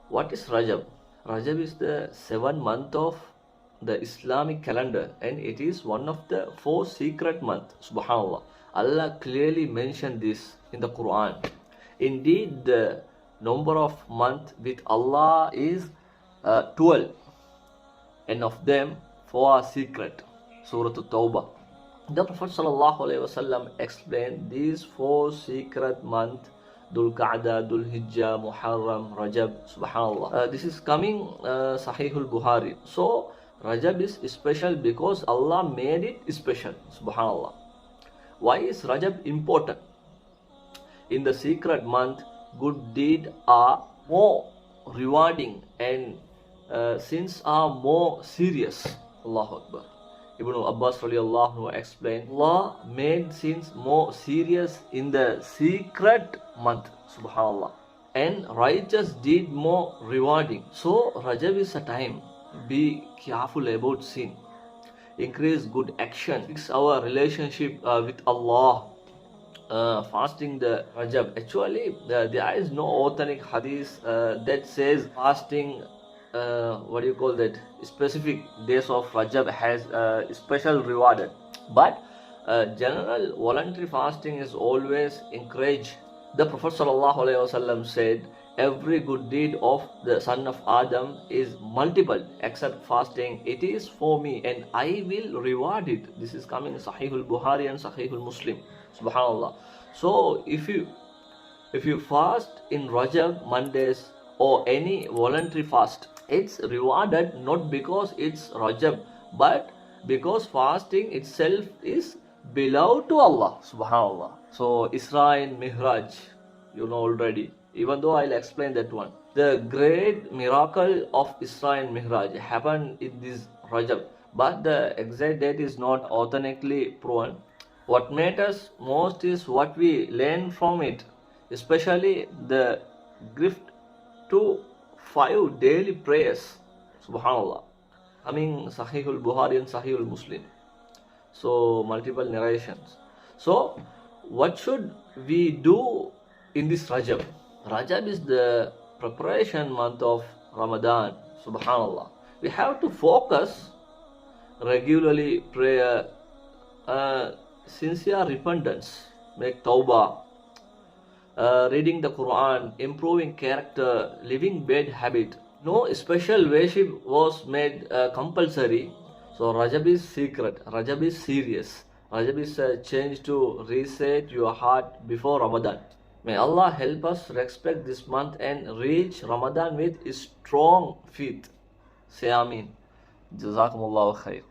What is Rajab? Rajab is the 7th month of the Islamic calendar, and it is one of the 4 secret months. Subhanallah. Allah clearly mentioned this in the Quran. Indeed, the number of months with Allah is 12, and of them 4 are secret. Surah At-Tawbah. The Prophet ﷺ explained these 4 secret months: Dhul Qa'dah, Dhul Hijjah, Muharram, Rajab. Subhanallah. This is coming Sahihul Bukhari. So Rajab is special because Allah made it special. Subhanallah. Why is Rajab important? In the secret month, good deeds are more rewarding and sins are more serious. Allahu Akbar. Ibn Abbas radiallahu anhu explained, Allah made sins more serious in the secret month, subhanallah, and righteous deed more rewarding. So Rajab is a time. Be careful about sin. Increase good action. Fix our relationship with Allah. Fasting the Rajab. Actually, there is no authentic hadith that says fasting specific days of Rajab has special rewarded, but general voluntary fasting is always encouraged. The Prophet ﷺ said, every good deed of the son of Adam is multiple except fasting. It is for me and I will reward it. This is coming in Sahihul Bukhari and Sahihul Muslim. Subhanallah. So if you fast in Rajab Mondays or any voluntary fast, it's rewarded not because it's Rajab, but because fasting itself is beloved to Allah. Subhanallah. So Isra and Mihraj, you know already, even though I'll explain that one. The great miracle of Isra and Mihraj happened in this Rajab, but the exact date is not authentically proven. What matters most is what we learn from it, especially the gift to 5 daily prayers. Subhanallah. I mean Sahihul Bukhari and Sahihul Muslim. So multiple narrations. So what should we do in this Rajab? Rajab is the preparation month of Ramadan. Subhanallah. We have to focus regularly, prayer, sincere repentance, make tawbah, reading the Quran, improving character, living bad habit. No special worship was made compulsory. So Rajab is secret, Rajab is serious. Rajab is a change to reset your heart before Ramadan. May Allah help us respect this month and reach Ramadan with strong faith. Say Ameen. Jazakumullahu khair.